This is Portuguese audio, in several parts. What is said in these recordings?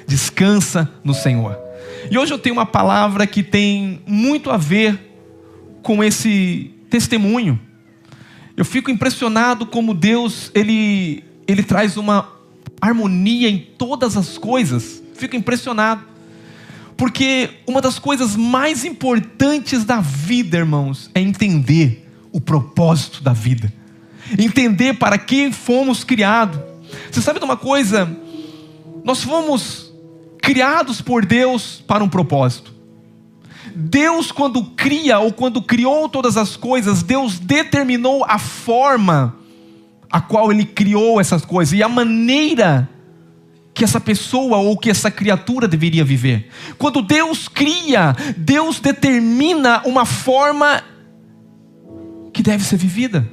Descansa no Senhor. E hoje eu tenho uma palavra que tem muito a ver com esse testemunho. Eu fico impressionado como Deus, Ele traz uma harmonia em todas as coisas. Fico impressionado. Porque uma das coisas mais importantes da vida, irmãos, é entender o propósito da vida. Entender para que fomos criados. Você sabe de uma coisa? Nós fomos criados por Deus para um propósito. Deus, quando cria ou quando criou todas as coisas, Deus determinou a forma a qual Ele criou essas coisas e a maneira que essa pessoa ou que essa criatura deveria viver. Quando Deus cria, Deus determina uma forma que deve ser vivida.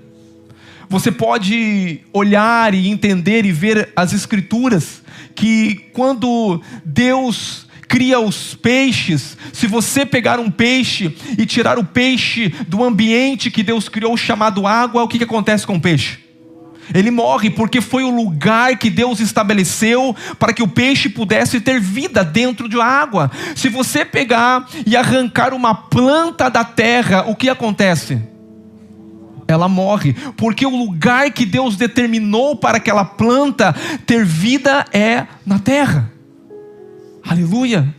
Você pode olhar e entender e ver as Escrituras, que quando Deus cria os peixes, se você pegar um peixe e tirar o peixe do ambiente que Deus criou chamado água, o que acontece com o peixe? Ele morre, porque foi o lugar que Deus estabeleceu para que o peixe pudesse ter vida dentro de água. Se você pegar e arrancar uma planta da terra, o que acontece? Ela morre, porque o lugar que Deus determinou para aquela planta ter vida é na terra. Aleluia!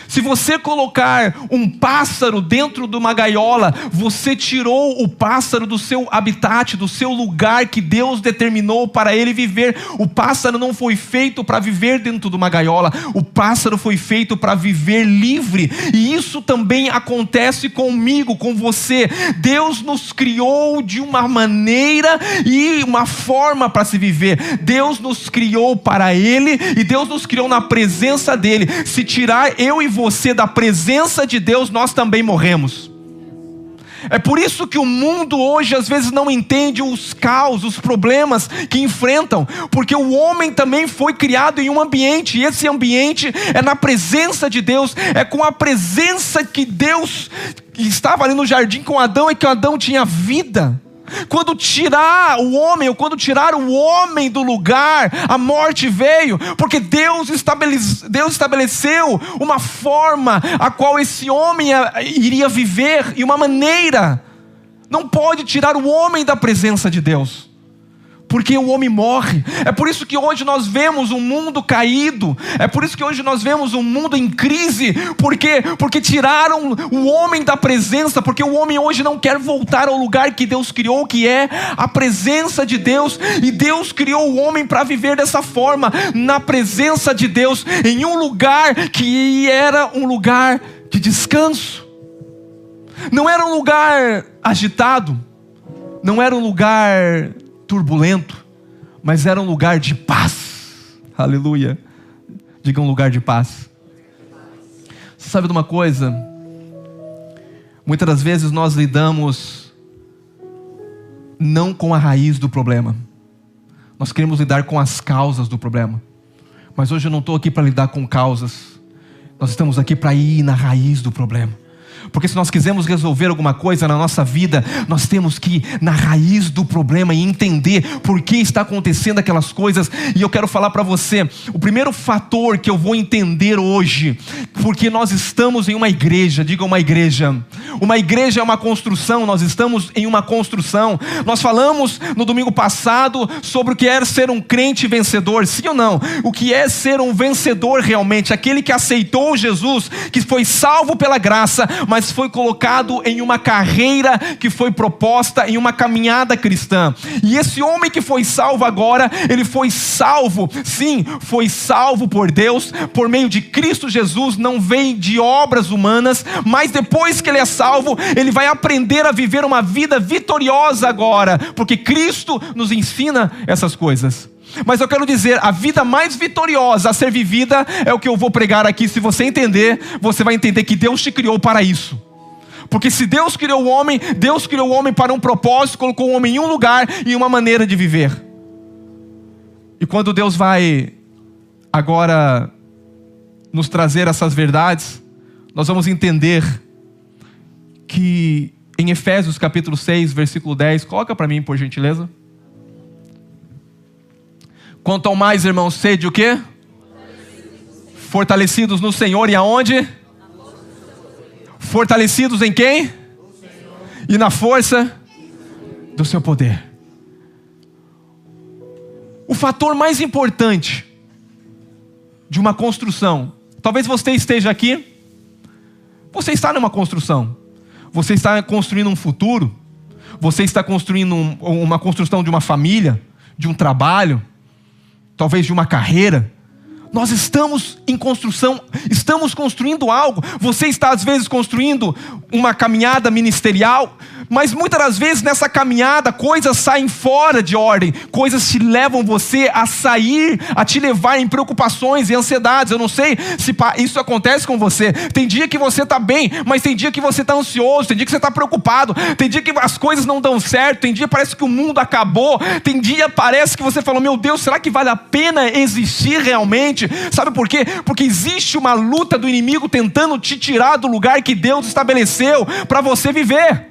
Se você colocar um pássaro dentro de uma gaiola, você tirou o pássaro do seu habitat, do seu lugar que Deus determinou para ele viver. O pássaro não foi feito para viver dentro de uma gaiola. O pássaro foi feito para viver livre. E isso também acontece comigo, com você. Deus nos criou de uma maneira e uma forma para se viver. Deus nos criou para Ele e Deus nos criou na presença dEle. Se tirar eu e você da presença de Deus, nós também morremos. É por isso que o mundo hoje às vezes não entende os caos, os problemas que enfrentam, porque o homem também foi criado em um ambiente, e esse ambiente é na presença de Deus, é com a presença que Deus estava ali no jardim com Adão, e que Adão tinha vida. Quando tirar o homem, ou quando tirar o homem do lugar, a morte veio, porque Deus estabeleceu uma forma a qual esse homem iria viver, e uma maneira. Não pode tirar o homem da presença de Deus, porque o homem morre. É por isso que hoje nós vemos um mundo caído. É por isso que hoje nós vemos um mundo em crise. Por quê? Porque tiraram o homem da presença. Porque o homem hoje não quer voltar ao lugar que Deus criou, que é a presença de Deus. E Deus criou o homem para viver dessa forma, na presença de Deus, em um lugar que era um lugar de descanso. Não era um lugar agitado, não era um lugar turbulento, mas era um lugar de paz. Aleluia. Diga um lugar de paz. Você sabe de uma coisa? Muitas das vezes nós lidamos não com a raiz do problema. Nós queremos lidar com as causas do problema. Mas hoje eu não estou aqui para lidar com causas. Nós estamos aqui para ir na raiz do problema. Porque se nós quisermos resolver alguma coisa na nossa vida, nós temos que ir na raiz do problema e entender por que está acontecendo aquelas coisas. E eu quero falar para você, o primeiro fator que eu vou entender hoje, porque nós estamos em uma igreja, diga uma igreja. Uma igreja é uma construção, nós estamos em uma construção. Nós falamos no domingo passado sobre o que é ser um crente vencedor, sim ou não? O que é ser um vencedor realmente, aquele que aceitou Jesus, que foi salvo pela graça, mas foi colocado em uma carreira que foi proposta, em uma caminhada cristã. E esse homem que foi salvo agora, ele foi salvo, sim, foi salvo por Deus, por meio de Cristo Jesus, não vem de obras humanas, mas depois que ele é salvo, ele vai aprender a viver uma vida vitoriosa agora, porque Cristo nos ensina essas coisas. Mas eu quero dizer, a vida mais vitoriosa a ser vivida é o que eu vou pregar aqui. Se você entender, você vai entender que Deus te criou para isso. Porque se Deus criou o homem, Deus criou o homem para um propósito, colocou o homem em um lugar e uma maneira de viver. E quando Deus vai agora nos trazer essas verdades, nós vamos entender que em Efésios capítulo 6, versículo 10, coloca para mim por gentileza. Quanto ao mais, irmãos, sede o quê? Fortalecidos no Senhor e aonde? Fortalecidos em quem? E na força do seu poder. O fator mais importante de uma construção, talvez você esteja aqui, você está numa construção, você está construindo um futuro, você está construindo uma construção de uma família, de um trabalho, talvez de uma carreira. Nós estamos em construção, estamos construindo algo. Você está às vezes construindo uma caminhada ministerial, mas muitas das vezes nessa caminhada coisas saem fora de ordem, coisas te levam você a sair, a te levar em preocupações e ansiedades. Eu não sei se isso acontece com você. Tem dia que você está bem, mas tem dia que você está ansioso, tem dia que você está preocupado, tem dia que as coisas não dão certo, tem dia que parece que o mundo acabou, tem dia parece que você falou, meu Deus, será que vale a pena existir realmente? Sabe por quê? Porque existe uma luta do inimigo tentando te tirar do lugar que Deus estabeleceu para você viver.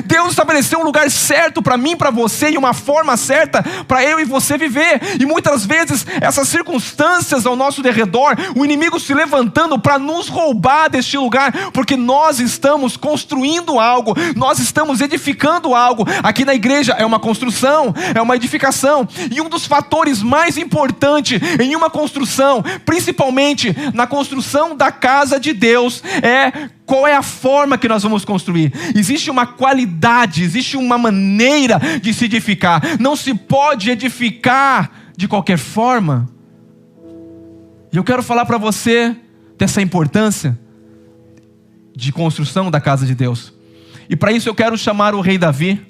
Deus estabeleceu um lugar certo para mim, para você, e uma forma certa para eu e você viver. E muitas vezes essas circunstâncias ao nosso derredor, o inimigo se levantando para nos roubar deste lugar, porque nós estamos construindo algo, nós estamos edificando algo. Aqui na igreja é uma construção, é uma edificação. E um dos fatores mais importantes em uma construção, principalmente na construção da casa de Deus, é qual é a forma que nós vamos construir. Existe uma qualidade, existe uma maneira de se edificar. Não se pode edificar de qualquer forma. E eu quero falar para você dessa importância de construção da casa de Deus. E para isso eu quero chamar o rei Davi,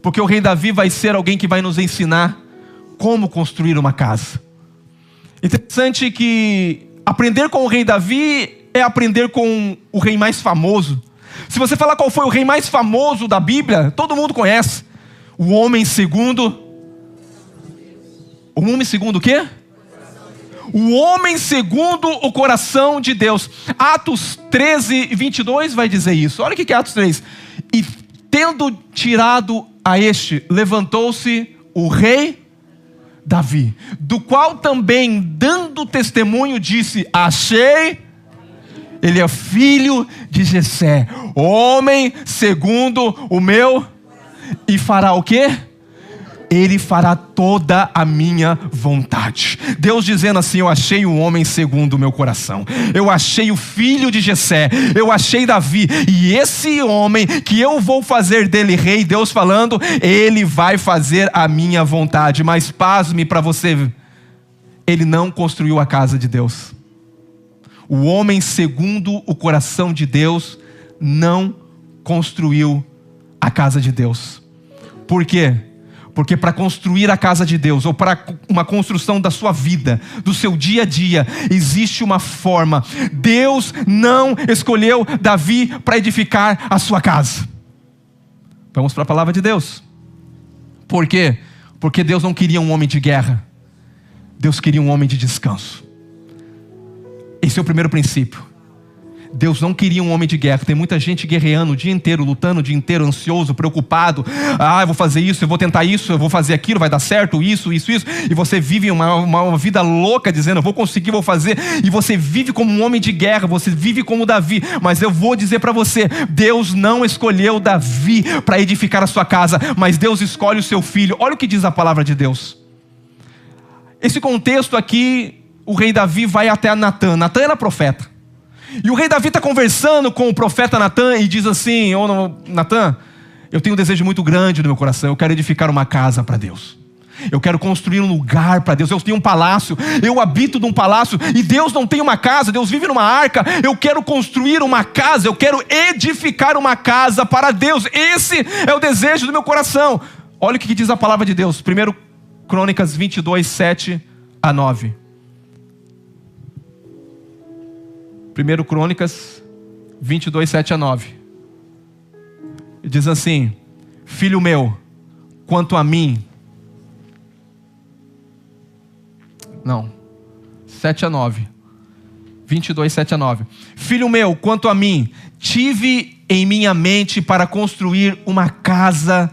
porque o rei Davi vai ser alguém que vai nos ensinar como construir uma casa. Interessante que aprender com o rei Davi é aprender com o rei mais famoso. Se você falar qual foi o rei mais famoso da Bíblia, todo mundo conhece. O homem segundo... O homem segundo o quê? O homem segundo o coração de Deus. Atos 13, 22 vai dizer isso. Olha o que é Atos 3. E tendo tirado a este, levantou-se o rei Davi, do qual também, dando testemunho, disse: achei... Ele é filho de Jessé, homem segundo o meu, e fará o quê? Ele fará toda a minha vontade. Deus dizendo assim: eu achei um homem segundo o meu coração, eu achei o filho de Jessé, eu achei Davi, e esse homem que eu vou fazer dele rei, Deus falando, ele vai fazer a minha vontade. Mas pasme para você, ele não construiu a casa de Deus. O homem segundo o coração de Deus não construiu a casa de Deus. Por quê? Porque para construir a casa de Deus, ou para uma construção da sua vida, do seu dia a dia, existe uma forma. Deus não escolheu Davi para edificar a sua casa. Vamos para a palavra de Deus. Por quê? Porque Deus não queria um homem de guerra. Deus queria um homem de descanso. Esse é o primeiro princípio. Deus não queria um homem de guerra. Tem muita gente guerreando o dia inteiro, lutando o dia inteiro, ansioso, preocupado. Eu vou fazer isso, eu vou tentar isso, eu vou fazer aquilo, vai dar certo, isso. E você vive uma vida louca dizendo, eu vou conseguir, vou fazer. E você vive como um homem de guerra, você vive como Davi. Mas eu vou dizer para você, Deus não escolheu Davi para edificar a sua casa, mas Deus escolhe o seu filho. Olha o que diz a palavra de Deus. Esse contexto aqui, o rei Davi vai até Natã. Natã era profeta. E o rei Davi está conversando com o profeta Natã e diz assim: Natã, eu tenho um desejo muito grande no meu coração. Eu quero edificar uma casa para Deus. Eu quero construir um lugar para Deus. Eu tenho um palácio, eu habito num palácio, e Deus não tem uma casa, Deus vive numa arca. Eu quero construir uma casa, eu quero edificar uma casa para Deus. Esse é o desejo do meu coração. Olha o que diz a palavra de Deus. 1 Crônicas 22, 7 a 9. 1 Crônicas 22, 7 a 9. E diz assim: filho meu, quanto a mim... Não, 7 a 9. 22, 7 a 9. Filho meu, quanto a mim, tive em minha mente para construir uma casa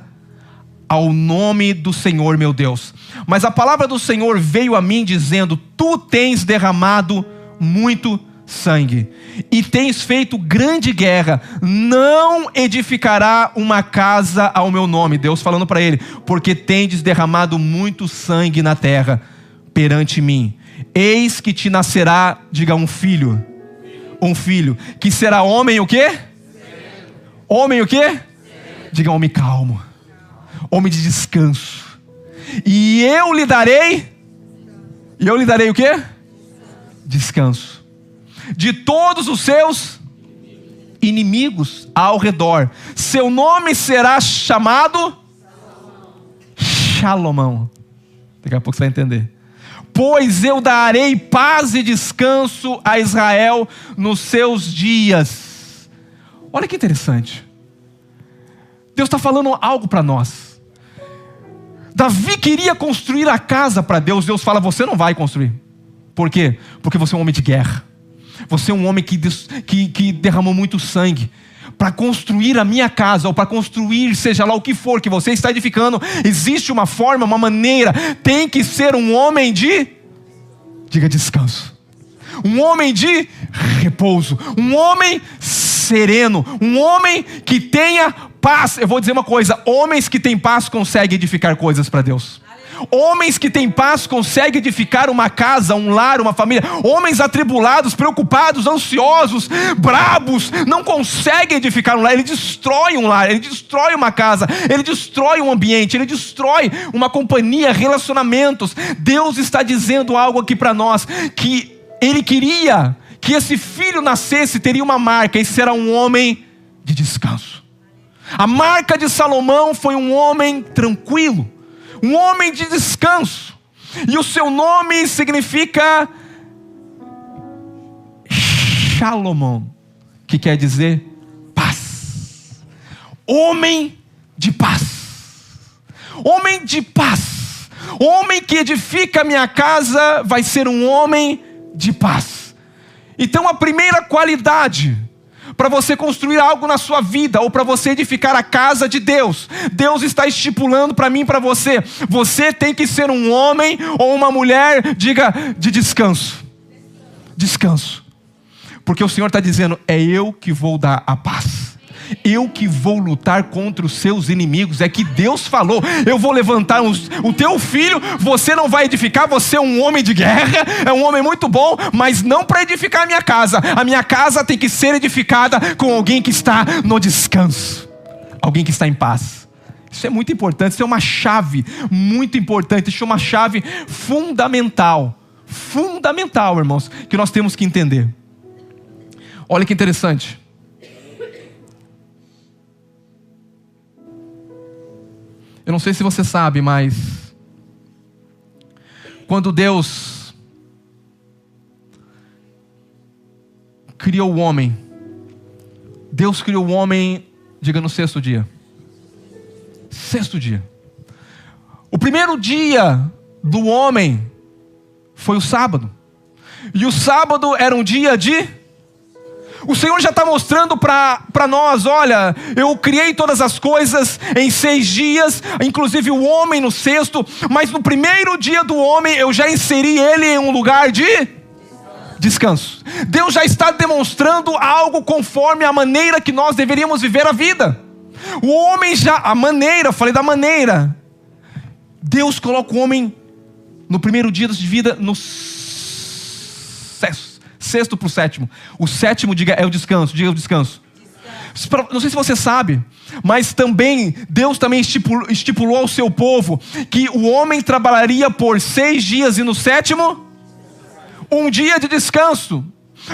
ao nome do Senhor meu Deus. Mas a palavra do Senhor veio a mim dizendo: tu tens derramado muito sangue, e tens feito grande guerra, não edificará uma casa ao meu nome. Deus falando para ele: porque tendes derramado muito sangue na terra perante mim. Eis que te nascerá, diga, um filho, que será homem o quê? Homem o quê? Diga, homem calmo, homem de descanso. E eu lhe darei o quê? Descanso de todos os seus inimigos ao redor. Seu nome será chamado Shalomão. Daqui a pouco você vai entender. Pois eu darei paz e descanso a Israel nos seus dias. Olha que interessante. Deus está falando algo para nós. Davi queria construir a casa para Deus. Deus fala: você não vai construir. Por quê? Porque você é um homem de guerra. Você é um homem que derramou muito sangue. Para construir a minha casa, ou para construir seja lá o que for que você está edificando, existe uma forma, uma maneira. Tem que ser um homem de, diga, descanso. Um homem de repouso. Um homem sereno. Um homem que tenha paz. Eu vou dizer uma coisa: homens que têm paz conseguem edificar coisas para Deus. Homens que têm paz conseguem edificar uma casa, um lar, uma família. Homens atribulados, preocupados, ansiosos, brabos, não conseguem edificar um lar. Ele destrói um lar, ele destrói uma casa, ele destrói um ambiente, ele destrói uma companhia, relacionamentos. Deus está dizendo algo aqui para nós, que Ele queria que esse filho nascesse, teria uma marca. Esse será um homem de descanso. A marca de Salomão foi um homem tranquilo, um homem de descanso. E o seu nome significa Shalomão, que quer dizer paz. Homem de paz. Homem de paz. Homem que edifica a minha casa vai ser um homem de paz. Então a primeira qualidade para você construir algo na sua vida, ou para você edificar a casa de Deus, Deus está estipulando para mim e para você: você tem que ser um homem ou uma mulher, diga, de descanso. Descanso. Porque o Senhor está dizendo: é eu que vou dar a paz, eu que vou lutar contra os seus inimigos. É que Deus falou: eu vou levantar o teu filho. Você não vai edificar, você é um homem de guerra, é um homem muito bom, mas não para edificar a minha casa. A minha casa tem que ser edificada com alguém que está no descanso, alguém que está em paz. Isso é muito importante, isso é uma chave muito importante, isso é uma chave fundamental, irmãos, que nós temos que entender. Olha que interessante. Eu não sei se você sabe, mas quando Deus criou o homem, Deus criou o homem, diga, no sexto dia. Sexto dia. O primeiro dia do homem foi o sábado. E o sábado era um dia de... O Senhor já está mostrando para nós: olha, eu criei todas as coisas em 6 dias, inclusive o homem no sexto, mas no primeiro dia do homem eu já inseri ele em um lugar de descanso. Deus já está demonstrando algo conforme a maneira que nós deveríamos viver a vida. O homem já, a maneira, eu falei da maneira. Deus coloca o homem no primeiro dia de vida, no sexto para o sétimo. O sétimo, diga, é o descanso. Diga, o descanso. Não sei se você sabe, mas também Deus também estipulou ao seu povo que o homem trabalharia por 6 dias e no sétimo um dia de descanso.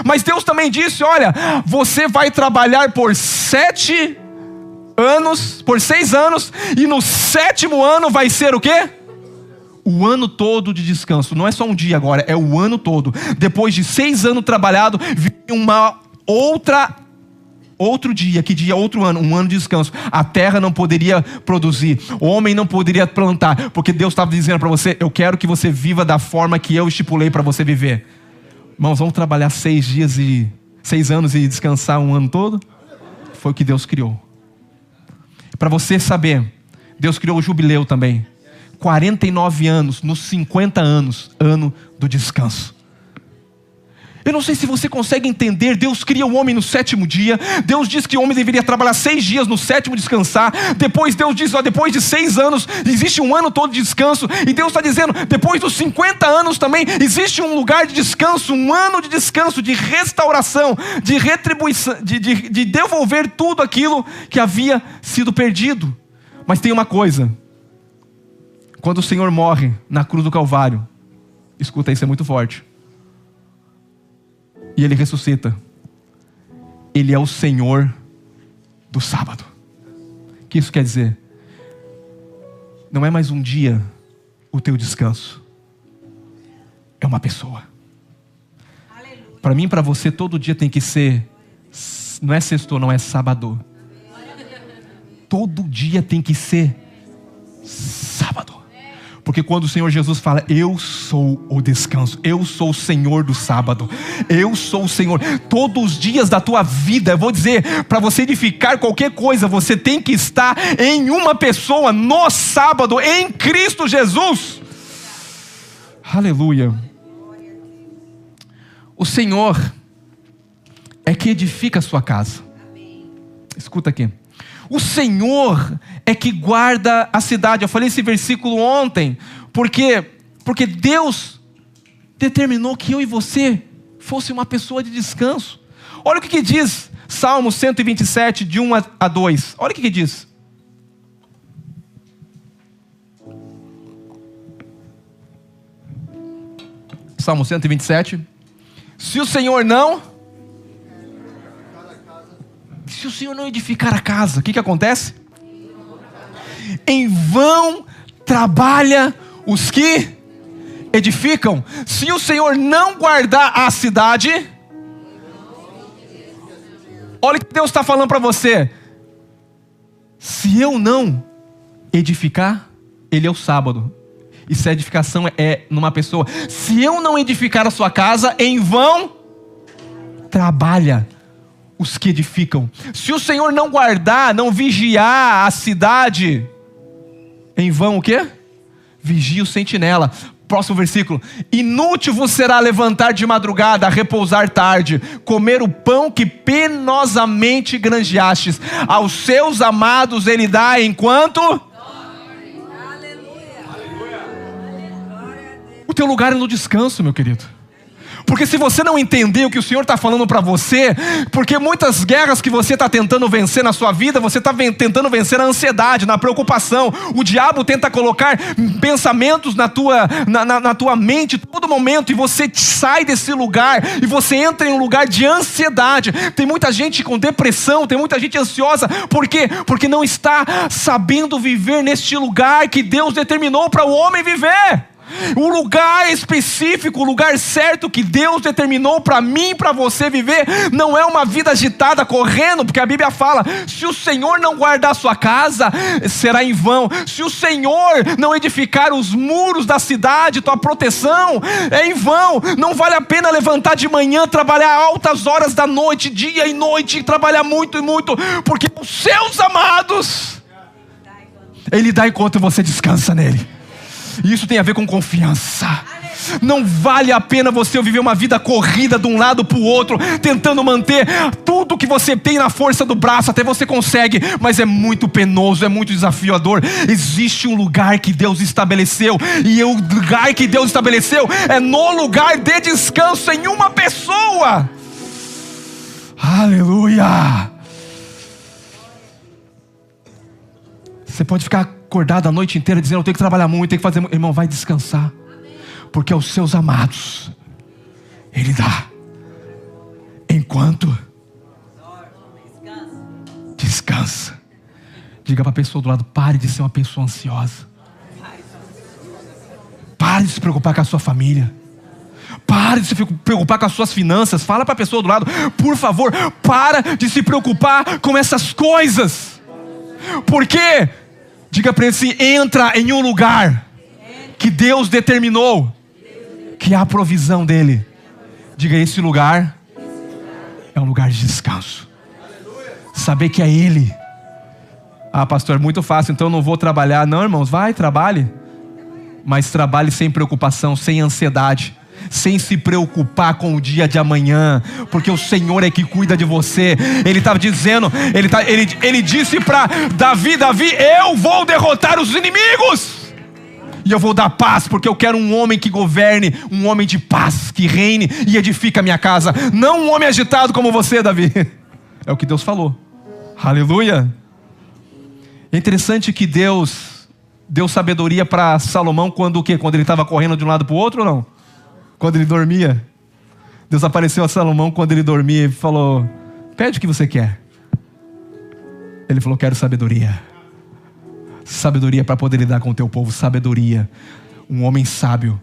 Mas Deus também disse: olha, você vai trabalhar por 6 anos, e no 7º ano vai ser o quê? O ano todo de descanso. Não é só um dia agora, é o ano todo. Depois de 6 anos trabalhado, vem outro dia, que dia? Outro ano, um ano de descanso. A terra não poderia produzir, o homem não poderia plantar, porque Deus estava dizendo para você: eu quero que você viva da forma que eu estipulei para você viver. Irmãos, vamos trabalhar 6 anos e descansar um ano todo? Foi o que Deus criou. Para você saber, Deus criou o jubileu também. 49 anos, nos 50 anos, ano do descanso. Eu não sei se você consegue entender. Deus cria o homem no 7º dia. Deus diz que o homem deveria trabalhar 6 dias, no 7º descansar. Depois Deus diz, depois de 6 anos existe um ano todo de descanso. E Deus está dizendo, depois dos 50 anos também existe um lugar de descanso, um ano de descanso, de restauração, de retribuição, de devolver tudo aquilo que havia sido perdido. Mas tem uma coisa: quando o Senhor morre na cruz do Calvário, escuta, isso é muito forte, e Ele ressuscita, Ele é o Senhor do sábado. O que isso quer dizer? Não é mais um dia o teu descanso, é uma pessoa. Para mim e para você, todo dia tem que ser, não é sexto, não é sábado. Todo dia tem que ser sábado. Porque quando o Senhor Jesus fala, eu sou o descanso, eu sou o Senhor do sábado, eu sou o Senhor, todos os dias da tua vida, eu vou dizer, para você edificar qualquer coisa, você tem que estar em uma pessoa, no sábado, em Cristo Jesus. Aleluia. O Senhor é que edifica a sua casa. Escuta aqui. O Senhor é que guarda a cidade. Eu falei esse versículo ontem, porque Deus determinou que eu e você fosse uma pessoa de descanso. Olha o que diz Salmo 127, de 1 a 2. Olha o que diz. Salmo 127. Se o Senhor não edificar a casa, o que acontece? Em vão trabalha os que edificam. Se o Senhor não guardar a cidade, olha o que Deus está falando para você. Se eu não edificar, Ele é o sábado. E se a edificação é numa pessoa, se eu não edificar a sua casa, em vão trabalha os que edificam. Se o Senhor não guardar, não vigiar a cidade, em vão o quê? Vigia o sentinela. Próximo versículo. Inútil vos será levantar de madrugada, repousar tarde, comer o pão que penosamente granjeastes. Aos seus amados Ele dá enquanto... O teu lugar é no descanso, meu querido. Porque se você não entender o que o Senhor está falando para você, porque muitas guerras que você está tentando vencer na sua vida, você está tentando vencer na ansiedade, na preocupação. O diabo tenta colocar pensamentos na tua mente todo momento, e você sai desse lugar e você entra em um lugar de ansiedade. Tem muita gente com depressão, tem muita gente ansiosa. Por quê? Porque não está sabendo viver neste lugar que Deus determinou para o homem viver. O lugar específico, o lugar certo que Deus determinou para mim e para você viver, não é uma vida agitada, correndo, porque a Bíblia fala, se o Senhor não guardar a sua casa, será em vão. Se o Senhor não edificar os muros da cidade, tua proteção, é em vão. Não vale a pena levantar de manhã, trabalhar altas horas da noite, dia e noite, trabalhar muito e muito, porque os seus amados, Ele dá enquanto você descansa nele. E isso tem a ver com confiança. Não vale a pena você viver uma vida corrida de um lado para o outro, tentando manter tudo que você tem na força do braço. Até você consegue, mas é muito penoso, é muito desafiador. Existe um lugar que Deus estabeleceu, e o lugar que Deus estabeleceu é no lugar de descanso, em uma pessoa. Aleluia. Você pode ficar acordado a noite inteira dizendo, eu tenho que trabalhar muito, tenho que fazer muito. Irmão, vai descansar, porque aos seus amados Ele dá enquanto descansa. Diga para a pessoa do lado, pare de ser uma pessoa ansiosa. Pare de se preocupar com a sua família. Pare de se preocupar com as suas finanças. Fala para a pessoa do lado, por favor, para de se preocupar com essas coisas. Por quê? Diga para ele assim, entra em um lugar que Deus determinou, que é a provisão dele. Diga, esse lugar é um lugar de descanso. Saber que é Ele. Ah, pastor, é muito fácil, então eu não vou trabalhar. Não, irmãos, vai, trabalhe. Mas trabalhe sem preocupação, sem ansiedade. sem se preocupar com o dia de amanhã, porque o Senhor é que cuida de você. Ele estava dizendo, ele disse para Davi: Davi, eu vou derrotar os inimigos. E eu vou dar paz, porque eu quero um homem que governe, um homem de paz, que reine e edifique a minha casa. Não um homem agitado como você, Davi. É o que Deus falou. Aleluia. É interessante que Deus deu sabedoria para Salomão quando o quê? Quando ele estava correndo de um lado para o outro ou não? Quando ele dormia. Deus apareceu a Salomão quando ele dormia e falou: pede o que você quer. Ele falou: quero sabedoria. Sabedoria para poder lidar com o teu povo. Sabedoria. Um homem sábio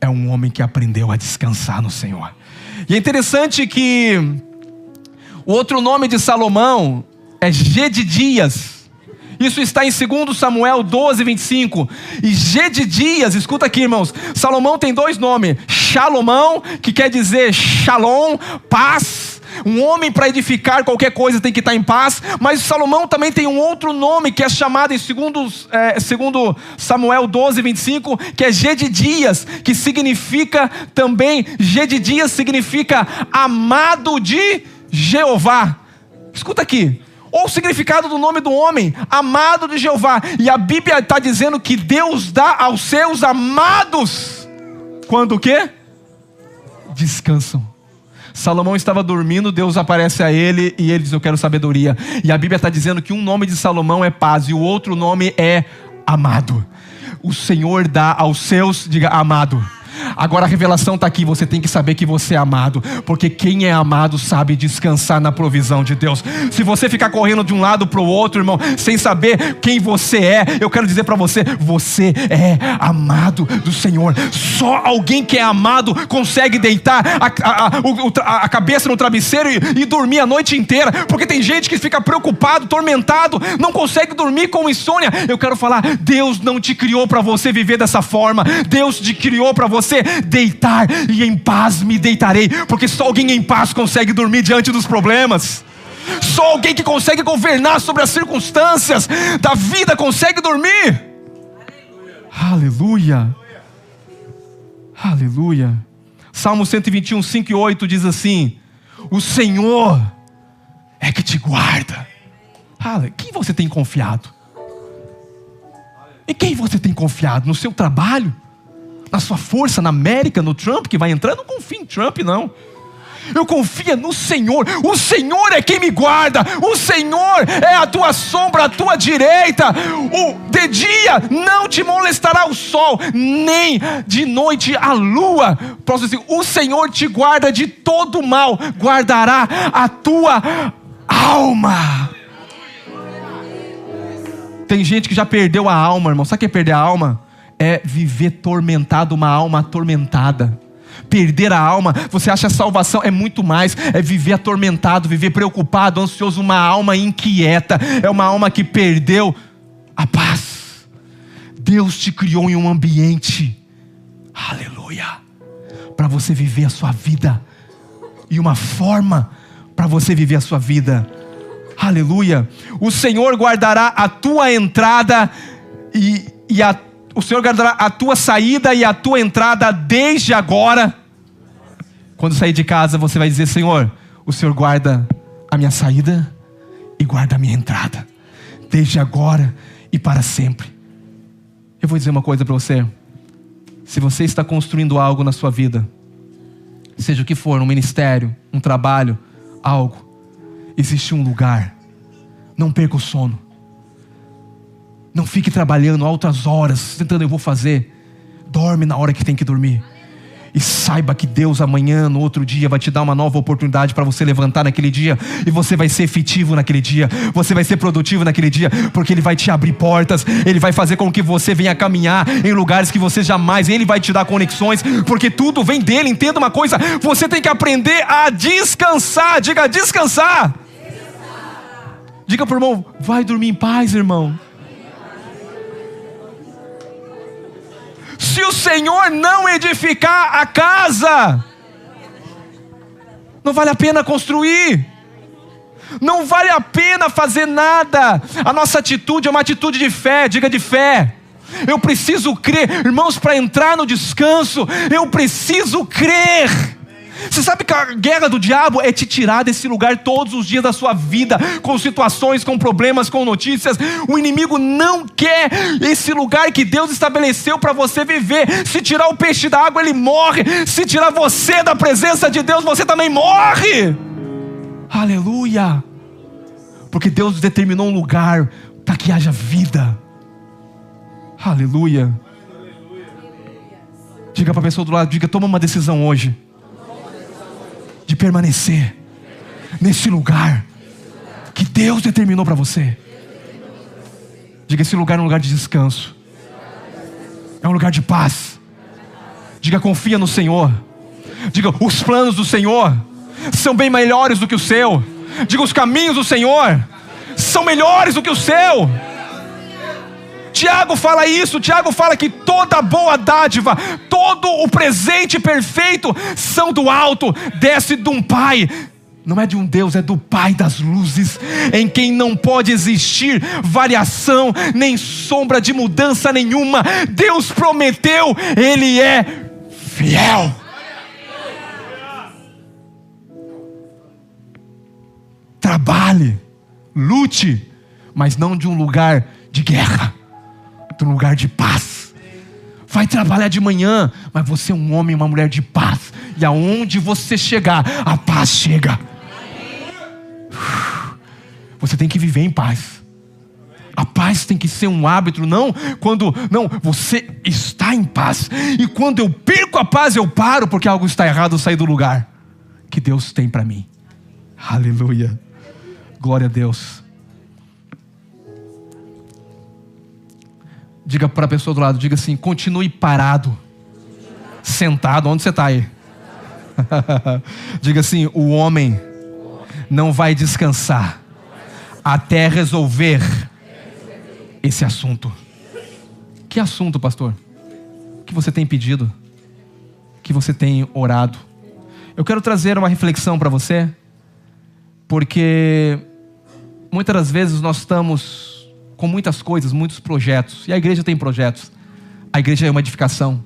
é um homem que aprendeu a descansar no Senhor. E é interessante que o outro nome de Salomão é Gedidias. Isso está em 2 Samuel 12, 25. E Gedidias, escuta aqui, irmãos. Salomão tem dois nomes: Shalomão, que quer dizer Shalom, paz. Um homem para edificar qualquer coisa tem que estar em paz. Mas Salomão também tem um outro nome que é chamado em 2 Samuel 12, 25, que é Gedidias, que significa também, Gedidias significa amado de Jeová. Escuta aqui. Ou o significado do nome do homem, amado de Jeová. E a Bíblia está dizendo que Deus dá aos seus amados quando o quê? Descansam. Salomão estava dormindo, Deus aparece a ele e ele diz: eu quero sabedoria. E a Bíblia está dizendo que um nome de Salomão é paz e o outro nome é amado. O Senhor dá aos seus, diga, amado. Agora a revelação está aqui, você tem que saber que você é amado, porque quem é amado sabe descansar na provisão de Deus. Se você ficar correndo de um lado para o outro, irmão, sem saber quem você é, eu quero dizer para você: você é amado do Senhor. Só alguém que é amado consegue deitar a cabeça no travesseiro e dormir a noite inteira, porque tem gente que fica preocupado, tormentado, não consegue dormir com insônia. Eu quero falar, Deus não te criou para você viver dessa forma. Deus te criou para você deitar, e em paz me deitarei, porque só alguém em paz consegue dormir diante dos problemas. Só alguém que consegue governar sobre as circunstâncias da vida consegue dormir. Aleluia. Aleluia. Salmo 121, 5 e 8 diz assim: o Senhor é que te guarda. Quem você tem confiado? Em quem você tem confiado? No seu trabalho? Na sua força, na América, no Trump que vai entrar? Eu não confio em Trump, não. Eu confio no Senhor. O Senhor é quem me guarda. O Senhor é a tua sombra, a tua direita. De dia não te molestará o sol, nem de noite a lua. Próximo assim: o Senhor te guarda de todo mal, guardará a tua alma. Tem gente que já perdeu a alma, irmão. Sabe o que é perder a alma? É viver tormentado, uma alma atormentada. Perder a alma, você acha a salvação é muito mais, é viver atormentado, viver preocupado, ansioso, uma alma inquieta, é uma alma que perdeu a paz. Deus te criou em um ambiente, aleluia, para você viver a sua vida, e uma forma para você viver a sua vida, aleluia. O Senhor guardará a tua entrada o Senhor guardará a tua saída e a tua entrada desde agora. Quando sair de casa, você vai dizer: Senhor, o Senhor guarda a minha saída e guarda a minha entrada, desde agora e para sempre. Eu vou dizer uma coisa para você: se você está construindo algo na sua vida, seja o que for, um ministério, um trabalho, algo, existe um lugar. Não perca o sono. Não fique trabalhando altas horas, tentando, eu vou fazer. Dorme na hora que tem que dormir. E saiba que Deus amanhã, no outro dia, vai te dar uma nova oportunidade para você levantar naquele dia. E você vai ser efetivo naquele dia. Você vai ser produtivo naquele dia. Porque Ele vai te abrir portas. Ele vai fazer com que você venha caminhar em lugares que você jamais. Ele vai te dar conexões. Porque tudo vem dEle. Entenda uma coisa: você tem que aprender a descansar. Diga, descansar. Diga para o irmão: vai dormir em paz, irmão. Se o Senhor não edificar a casa, não vale a pena construir. Não vale a pena fazer nada. A nossa atitude é uma atitude de fé. Diga, de fé. Eu preciso crer. Irmãos, para entrar no descanso, eu preciso crer. Você sabe que a guerra do diabo é te tirar desse lugar todos os dias da sua vida, com situações, com problemas, com notícias. O inimigo não quer esse lugar que Deus estabeleceu para você viver. Se tirar o peixe da água, ele morre. Se tirar você da presença de Deus, você também morre. Aleluia. Porque Deus determinou um lugar para que haja vida. Aleluia. Diga para a pessoa do lado, diga, toma uma decisão hoje de permanecer nesse lugar que Deus determinou para você. Diga, esse lugar é um lugar de descanso, é um lugar de paz. Diga, confia no Senhor. Diga, os planos do Senhor são bem melhores do que o seu. Diga, os caminhos do Senhor são melhores do que o seu. Tiago fala isso. Tiago fala que toda boa dádiva, todo o presente perfeito são do alto, desce de um Pai. Não é de um Deus, é do Pai das luzes, em quem não pode existir variação, nem sombra de mudança nenhuma. Deus prometeu, Ele é fiel. Trabalhe, lute, mas não de um lugar de guerra, de um lugar de paz. Vai trabalhar de manhã, mas você é um homem e uma mulher de paz. E aonde você chegar, a paz chega. Você tem que viver em paz. A paz tem que ser um hábito, não você está em paz. E quando eu perco a paz, eu paro, porque algo está errado, eu saio do lugar que Deus tem para mim. Aleluia. Glória a Deus. Diga para a pessoa do lado, diga assim, continue parado, sentado, onde você está aí? Diga assim, o homem não vai descansar até resolver esse assunto. Que assunto, pastor? O que você tem pedido? O que você tem orado? Eu quero trazer uma reflexão para você, porque muitas das vezes nós estamos com muitas coisas, muitos projetos. E a igreja tem projetos. A igreja é uma edificação.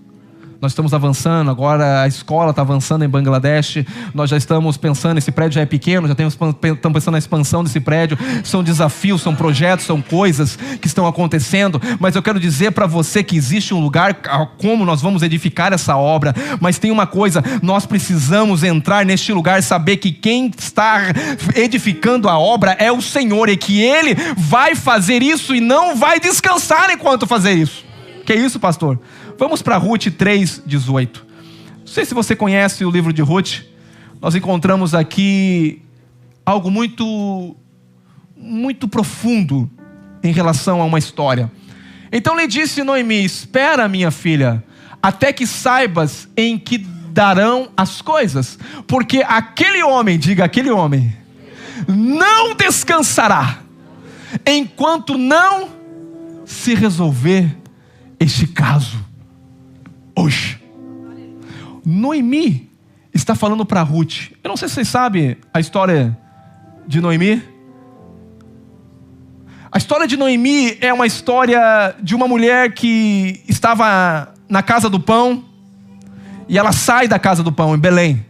Nós estamos avançando, agora a escola está avançando em Bangladesh. Nós já estamos pensando, esse prédio já é pequeno, já estamos pensando na expansão desse prédio. São desafios, são projetos, são coisas que estão acontecendo. Mas eu quero dizer para você que existe um lugar como nós vamos edificar essa obra. Mas tem uma coisa, nós precisamos entrar neste lugar, saber que quem está edificando a obra é o Senhor, e que Ele vai fazer isso e não vai descansar enquanto fazer isso. Que é isso, pastor? Vamos para Ruth 3:18. Não sei se você conhece o livro de Ruth. Nós encontramos aqui algo muito profundo em relação a uma história. Então lhe disse Noemi, espera, minha filha, até que saibas em que darão as coisas, porque aquele homem, diga aquele homem, não descansará, enquanto não se resolver este caso hoje. Noemi está falando para Ruth. Eu não sei se vocês sabem a história de Noemi. A história de Noemi é uma história de uma mulher que estava na casa do pão, e ela sai da casa do pão em Belém,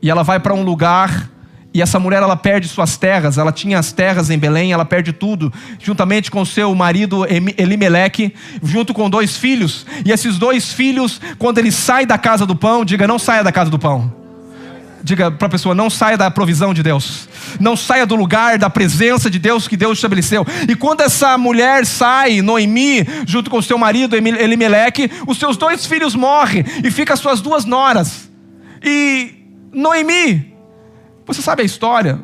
e ela vai para um lugar. E essa mulher, ela perde suas terras. Ela tinha as terras em Belém, ela perde tudo, juntamente com seu marido Elimeleque, junto com 2 filhos. E esses 2 filhos, quando ele sai da casa do pão, diga, não saia da casa do pão. Diga para a pessoa, não saia da provisão de Deus. Não saia do lugar da presença de Deus que Deus estabeleceu. E quando essa mulher sai, Noemi, junto com seu marido Elimeleque, os seus 2 filhos morrem, e fica as suas 2 noras. E Noemi, você sabe a história?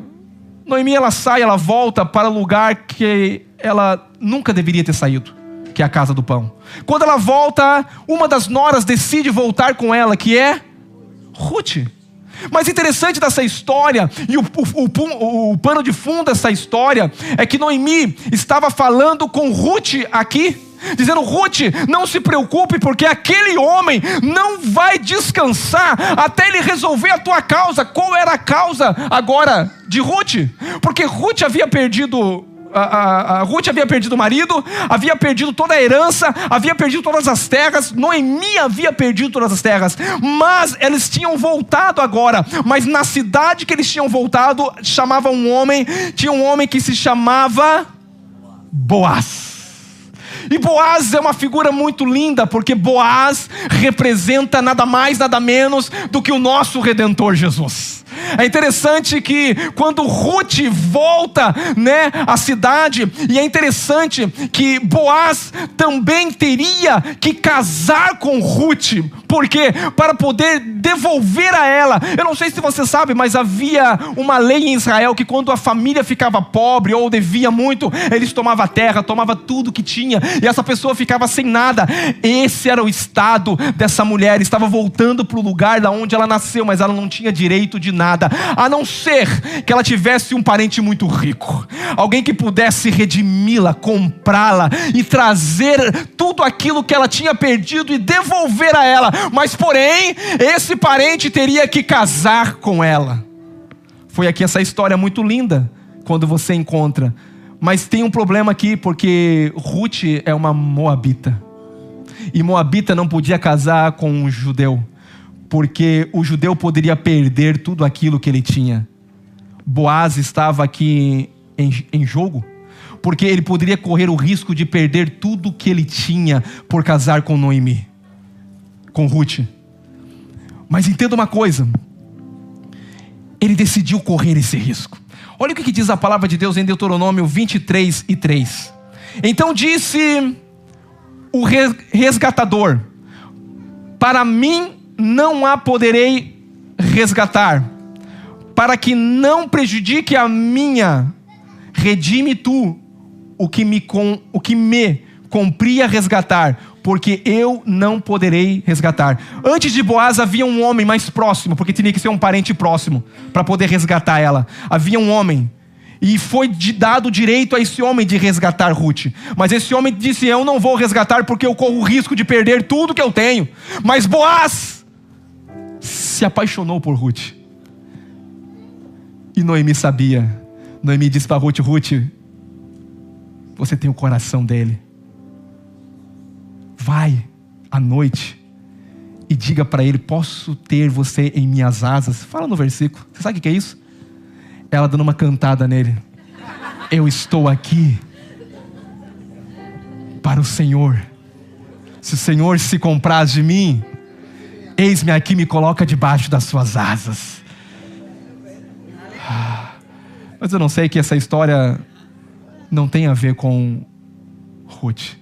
Noemi, ela sai, ela volta para o lugar que ela nunca deveria ter saído, que é a casa do pão. Quando ela volta, uma das noras decide voltar com ela, que é Ruth. Mas interessante dessa história, e o pano de fundo dessa história, é que Noemi estava falando com Ruth aqui, dizendo, Ruth, não se preocupe, porque aquele homem não vai descansar até ele resolver a tua causa. Qual era a causa agora de Ruth? Porque Ruth havia perdido A Ruth havia perdido o marido, havia perdido toda a herança, havia perdido todas as terras. Noemi havia perdido todas as terras, mas eles tinham voltado agora. Mas na cidade que eles tinham voltado, tinha um homem que se chamava Boaz. E Boaz é uma figura muito linda, porque Boaz representa nada mais, nada menos do que o nosso Redentor Jesus. É interessante que quando Ruth volta, à cidade, e é interessante que Boaz também teria que casar com Ruth, porque para poder devolver a ela, eu não sei se você sabe, mas havia uma lei em Israel que quando a família ficava pobre ou devia muito, eles tomavam a terra, tomavam tudo que tinha, e essa pessoa ficava sem nada. Esse era o estado dessa mulher, estava voltando para o lugar da onde ela nasceu, mas ela não tinha direito de nada, a não ser que ela tivesse um parente muito rico, alguém que pudesse redimi-la, comprá-la e trazer tudo aquilo que ela tinha perdido e devolver a ela. Mas porém, esse parente teria que casar com ela. Foi aqui essa história muito linda, quando você encontra. Mas tem um problema aqui, porque Ruth é uma moabita, e moabita não podia casar com um judeu, porque o judeu poderia perder tudo aquilo que ele tinha. Boaz estava aqui em jogo, porque ele poderia correr o risco de perder tudo que ele tinha por casar com Noemi, com Ruth. Mas entenda uma coisa, ele decidiu correr esse risco. Olha o que diz a palavra de Deus em Deuteronômio 23:3. Então disse o resgatador: para mim não a poderei resgatar, para que não prejudique a minha, redime tu o que me compria resgatar, porque eu não poderei resgatar. Antes de Boaz havia um homem mais próximo, porque tinha que ser um parente próximo para poder resgatar ela. Havia um homem, e foi dado o direito a esse homem de resgatar Ruth. Mas esse homem disse: eu não vou resgatar porque eu corro o risco de perder tudo que eu tenho. Mas Boaz se apaixonou por Ruth, e Noemi sabia. Noemi disse para Ruth: Ruth, você tem o coração dele. Vai à noite e diga para ele: posso ter você em minhas asas? Fala no versículo. Você sabe o que é isso? Ela dando uma cantada nele: eu estou aqui para o Senhor. Se o Senhor se compraz de mim, eis-me aqui, me coloca debaixo das suas asas. Mas eu não sei que essa história não tem a ver com Ruth.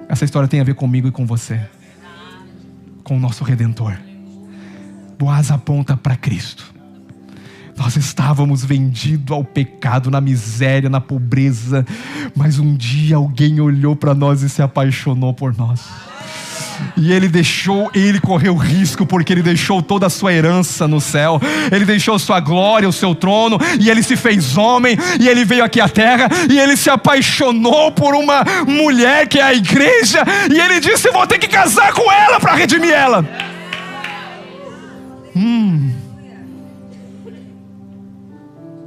Essa história tem a ver comigo e com você, com o nosso Redentor. Boaz aponta para Cristo. Nós estávamos vendidos ao pecado, na miséria, na pobreza, mas um dia alguém olhou para nós e se apaixonou por nós. E ele correu risco, porque ele deixou toda a sua herança no céu, ele deixou sua glória, o seu trono, e ele se fez homem, e ele veio aqui à terra, e ele se apaixonou por uma mulher que é a igreja, e ele disse: eu vou ter que casar com ela para redimir ela.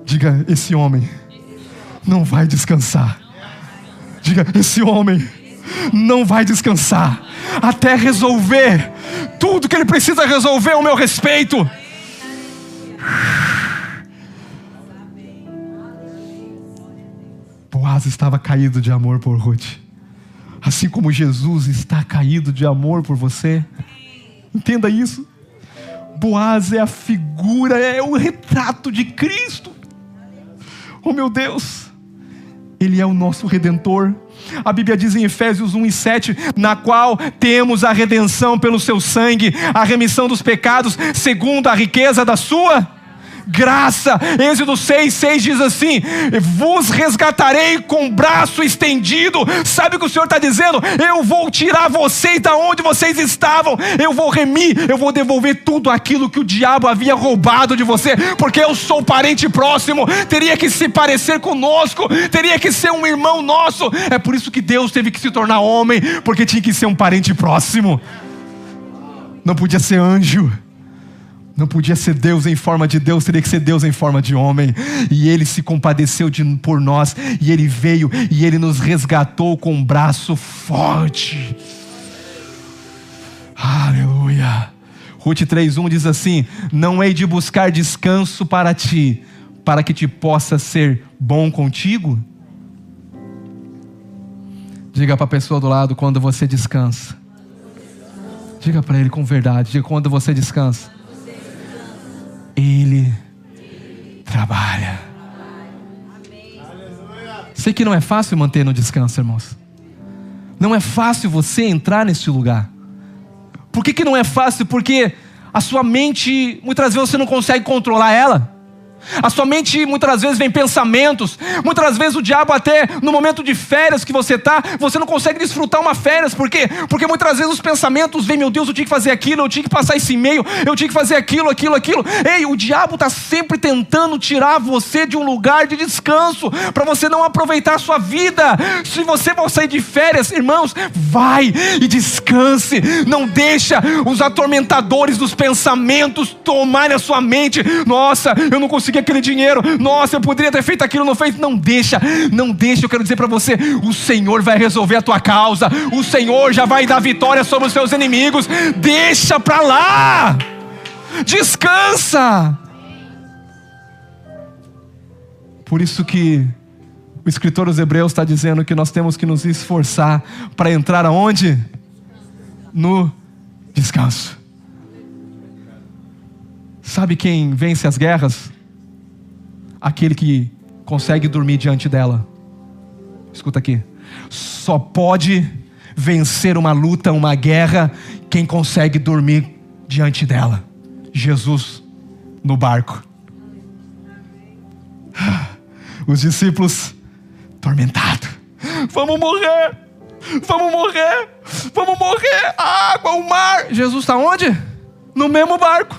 Diga: esse homem não vai descansar. Diga: esse homem não vai descansar até resolver tudo que ele precisa resolver ao meu respeito. Boaz estava caído de amor por Ruth, assim como Jesus está caído de amor por você. Entenda isso. Boaz é a figura, é o retrato de Cristo. Oh meu Deus, Ele é o nosso Redentor. A Bíblia diz em Efésios 1:7, na qual temos a redenção pelo seu sangue, a remissão dos pecados, segundo a riqueza da sua graça. Êxodo 6:6 diz assim: vos resgatarei com braço estendido. Sabe o que o Senhor está dizendo? Eu vou tirar vocês da onde vocês estavam, eu vou remir, eu vou devolver tudo aquilo que o diabo havia roubado de você, porque eu sou parente próximo, teria que se parecer conosco, teria que ser um irmão nosso. É por isso que Deus teve que se tornar homem, porque tinha que ser um parente próximo. Não podia ser anjo, Não podia ser Deus em forma de Deus, teria que ser Deus em forma de homem. E Ele se compadeceu por nós. E Ele veio e Ele nos resgatou com um braço forte. Aleluia. Ruth 3:1 diz assim: não hei de buscar descanso para ti, para que te possa ser bom contigo? Diga para a pessoa do lado: quando você descansa. Diga para ele com verdade. Diga: quando você descansa, Ele trabalha. Sei que não é fácil manter no descanso, irmãos. Não é fácil você entrar neste lugar. Por que não é fácil? Porque a sua mente, muitas vezes você não consegue controlar ela. A sua mente muitas vezes vem pensamentos. Muitas vezes o diabo até no momento de férias que você está, você não consegue desfrutar uma férias. Por quê? Porque muitas vezes os pensamentos vêm: meu Deus, eu tinha que fazer aquilo, eu tinha que passar esse e-mail, eu tinha que fazer aquilo. Ei, o diabo está sempre tentando tirar você de um lugar de descanso, para você não aproveitar a sua vida. Se você vai sair de férias, irmãos, vai e descanse. Não deixa os atormentadores dos pensamentos tomarem a sua mente. Nossa, eu não consegui aquele dinheiro, nossa, eu poderia ter feito aquilo, não fez. Não deixa, eu quero dizer para você: o Senhor vai resolver a tua causa, o Senhor já vai dar vitória sobre os seus inimigos. Deixa para lá, descansa. Por isso que o escritor dos Hebreus está dizendo que nós temos que nos esforçar para entrar aonde? No descanso. Sabe quem vence as guerras? Aquele que consegue dormir diante dela. Escuta aqui: só pode vencer uma luta, uma guerra, quem consegue dormir diante dela. Jesus no barco. Os discípulos atormentados: vamos morrer, a água, o mar. Jesus está onde? No mesmo barco,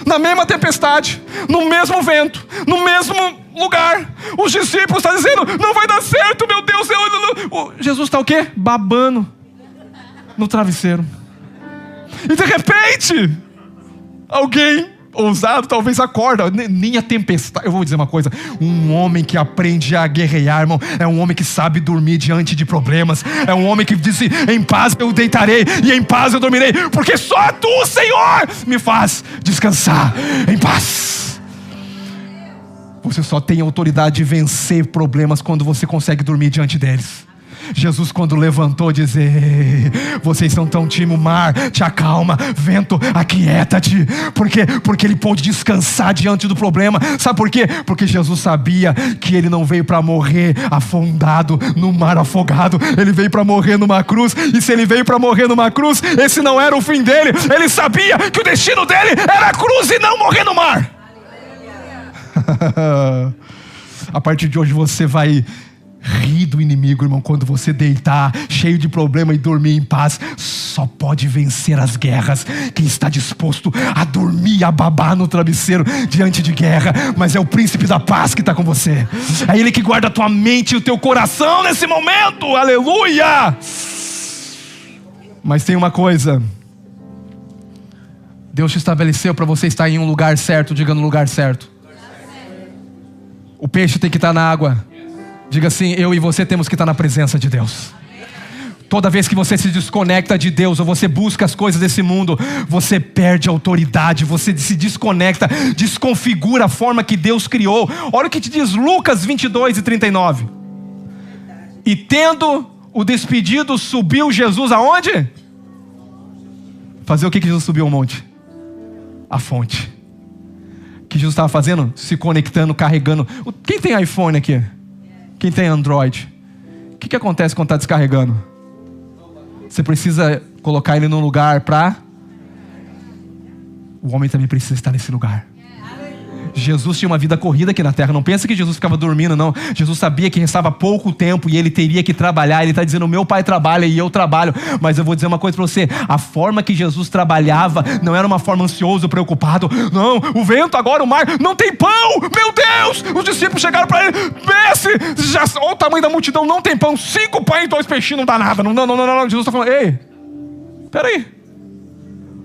na mesma tempestade, no mesmo vento, no mesmo lugar. Os discípulos estão dizendo: não vai dar certo, meu Deus. Jesus está o quê? Babando no travesseiro. E de repente, alguém ousado talvez acorda. Nem a tempestade. Eu vou dizer uma coisa: um homem que aprende a guerrear, irmão, é um homem que sabe dormir diante de problemas. É um homem que disse: em paz eu deitarei e em paz eu dormirei, porque só tu, Senhor, me faz descansar em paz. Você só tem autoridade de vencer problemas quando você consegue dormir diante deles. Jesus, quando levantou, dizer: vocês são tão tímidos, mar, te acalma, vento, aquieta-te. Por quê? Porque ele pôde descansar diante do problema. Sabe por quê? Porque Jesus sabia que ele não veio para morrer afundado no mar afogado. Ele veio para morrer numa cruz. E se ele veio para morrer numa cruz, esse não era o fim dele. Ele sabia que o destino dele era a cruz e não morrer no mar. A partir de hoje você vai rir do inimigo, irmão, quando você deitar cheio de problema e dormir em paz. Só pode vencer as guerras quem está disposto a dormir, a babar no travesseiro diante de guerra. Mas é o príncipe da paz que está com você. É ele que guarda a tua mente e o teu coração nesse momento. Aleluia! Mas tem uma coisa: Deus te estabeleceu para você estar em um lugar certo. Diga: no lugar certo. O peixe tem que estar na água. Diga assim: eu e você temos que estar na presença de Deus. Toda vez que você se desconecta de Deus, ou você busca as coisas desse mundo, você perde a autoridade, você se desconecta, desconfigura a forma que Deus criou. Olha o que te diz Lucas 22:39. E tendo o despedido, subiu Jesus aonde? Fazer o que Jesus subiu ao monte? A fonte. O que Jesus estava fazendo? Se conectando, carregando. Quem tem iPhone aqui? Quem tem Android? O que acontece quando está descarregando? Você precisa colocar ele num lugar para... O homem também precisa estar nesse lugar. Jesus tinha uma vida corrida aqui na terra. Não pensa que Jesus ficava dormindo, não. Jesus sabia que restava pouco tempo e ele teria que trabalhar. Ele está dizendo: meu pai trabalha e eu trabalho. Mas eu vou dizer uma coisa para você: a forma que Jesus trabalhava não era uma forma ansiosa, preocupado. Não, o vento agora, o mar, não tem pão. Meu Deus! Os discípulos chegaram para ele: mestre, olha o tamanho da multidão, não tem pão. 5 pães e 2 peixinhos, não dá nada. Não. Jesus está falando: ei, peraí.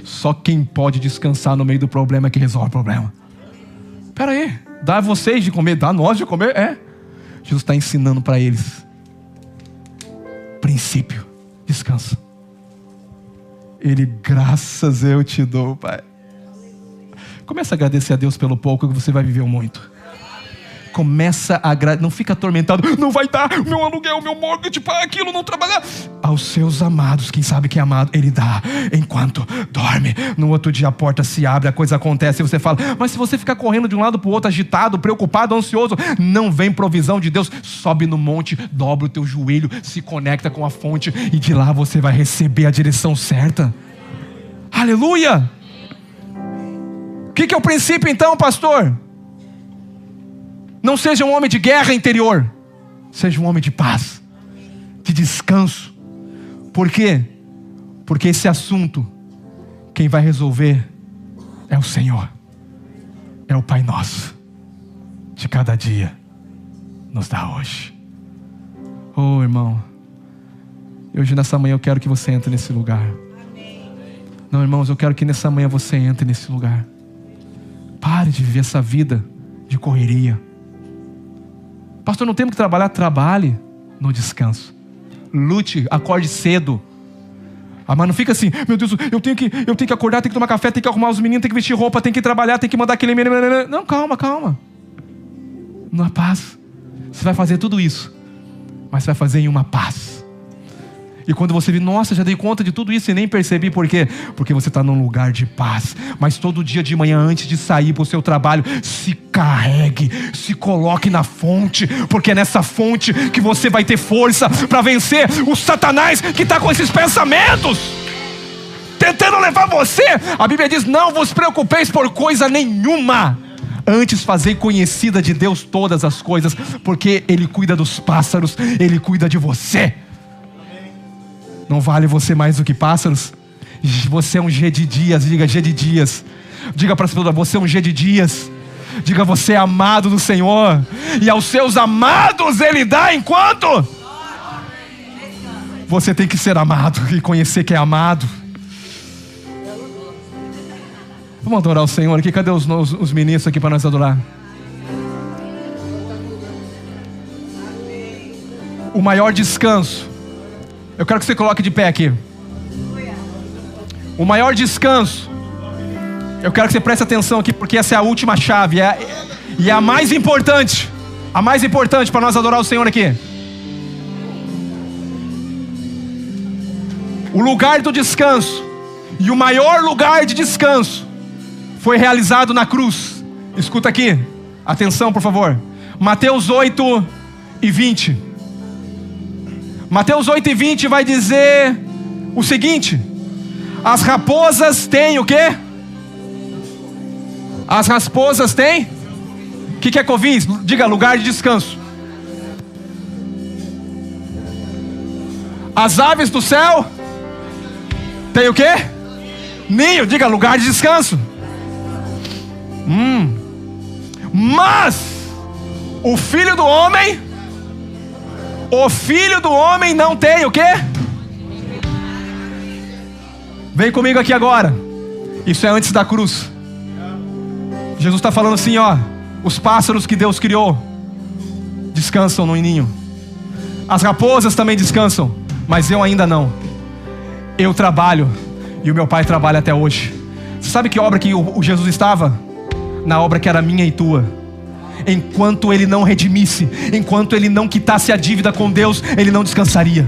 Só quem pode descansar no meio do problema é que resolve o problema. Espera aí, dá a vocês de comer, dá a nós de comer, Jesus está ensinando para eles. Princípio, descansa. Ele, graças eu te dou, Pai. Começa a agradecer a Deus pelo pouco que você vai viver muito. Começa a agradecer, não fica atormentado. Não vai dar, o meu aluguel, o meu mortgage, para aquilo não trabalhar. Aos seus amados, quem sabe que é amado, Ele dá enquanto dorme. No outro dia a porta se abre, a coisa acontece e você fala, mas se você ficar correndo de um lado para o outro, agitado, preocupado, ansioso, não vem provisão de Deus. Sobe no monte, dobra o teu joelho, se conecta com a fonte e de lá você vai receber a direção certa. Aleluia! O que é o princípio então, pastor? Não seja um homem de guerra interior, seja um homem de paz, de descanso. Por quê? Porque esse assunto, quem vai resolver é o Senhor, é o Pai nosso, de cada dia, nos dá hoje. Oh, irmão, hoje nessa manhã eu quero que você entre nesse lugar. Não, irmãos, eu quero que nessa manhã você entre nesse lugar. Pare de viver essa vida de correria. Pastor, não temos que trabalhar? Trabalhe no descanso. Lute, acorde cedo. Mas não fica assim, meu Deus, eu tenho que acordar, tenho que tomar café, tenho que arrumar os meninos, tenho que vestir roupa, tenho que trabalhar, tenho que mandar aquele... Não, calma. Na paz. Você vai fazer tudo isso, mas você vai fazer em uma paz. E quando você vê, nossa, já dei conta de tudo isso e nem percebi. Por quê? Porque você está num lugar de paz. Mas todo dia de manhã, antes de sair para o seu trabalho, se carregue, se coloque na fonte, porque é nessa fonte que você vai ter força para vencer o Satanás que está com esses pensamentos tentando levar você. A Bíblia diz, não vos preocupeis por coisa nenhuma, antes fazei conhecida de Deus todas as coisas, porque Ele cuida dos pássaros, Ele cuida de você. Não vale você mais do que pássaros? Você é um G de dias. Diga G de dias. Diga para as pessoas, você é um G de dias. Diga, você é amado do Senhor, e aos seus amados Ele dá enquanto você tem que ser amado e conhecer que é amado. Vamos adorar o Senhor aqui. Cadê os ministros aqui para nós adorar? O maior descanso. Eu quero que você coloque de pé aqui. O maior descanso. Eu quero que você preste atenção aqui, porque essa é a última chave. E é a mais importante. A mais importante para nós adorar o Senhor aqui. O lugar do descanso, e o maior lugar de descanso, foi realizado na cruz. Escuta aqui. Atenção, por favor. Mateus 8:20. Mateus 8:20 vai dizer o seguinte: as raposas têm o quê? As raposas têm? O que é covins? Diga, lugar de descanso. As aves do céu têm o quê? Ninho. Diga, lugar de descanso. Mas o Filho do Homem não tem o quê? Vem comigo aqui agora. Isso é antes da cruz. Jesus está falando assim, os pássaros que Deus criou descansam no ninho. As raposas também descansam, mas eu ainda não. Eu trabalho e o meu Pai trabalha até hoje. Você sabe que obra que o Jesus estava? Na obra que era minha e tua. Enquanto Ele não redimisse, enquanto Ele não quitasse a dívida com Deus, Ele não descansaria.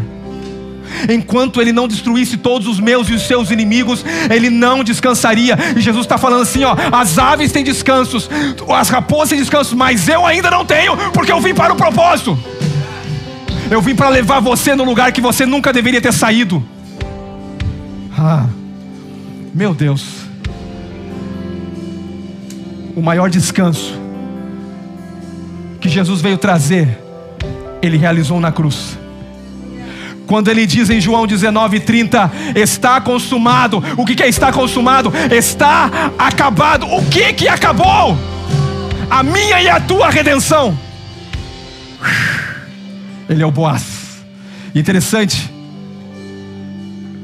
Enquanto Ele não destruísse todos os meus e os seus inimigos, Ele não descansaria. E Jesus está falando assim, as aves têm descansos, as raposas têm descansos, mas eu ainda não tenho, porque eu vim para o propósito. Eu vim para levar você no lugar que você nunca deveria ter saído. Meu Deus. O maior descanso que Jesus veio trazer, Ele realizou na cruz. Quando Ele diz em João 19:30, está consumado. O que é está consumado? Está acabado. O que acabou? A minha e a tua redenção. Ele é o Boaz. Interessante,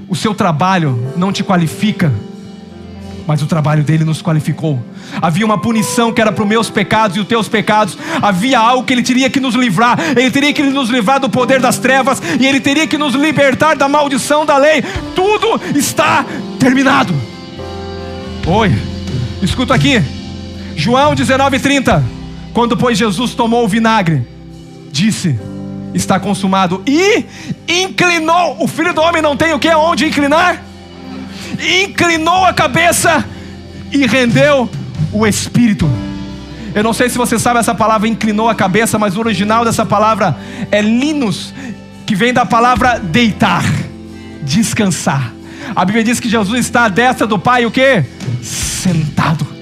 o seu trabalho não te qualifica mas o trabalho dele nos qualificou. Havia uma punição que era para os meus pecados e os teus pecados. Havia algo que ele teria que nos livrar. Ele teria que nos livrar do poder das trevas, e ele teria que nos libertar da maldição da lei. Tudo está terminado. Oi, escuta aqui, João 19:30. Quando pois Jesus tomou o vinagre, disse: está consumado, e inclinou. O Filho do Homem não tem o que? Onde inclinar? Inclinou a cabeça e rendeu o Espírito. Eu não sei se você sabe essa palavra inclinou a cabeça, mas o original dessa palavra é linus, que vem da palavra deitar, descansar. A Bíblia diz que Jesus está à destra do Pai, o quê? Sentado.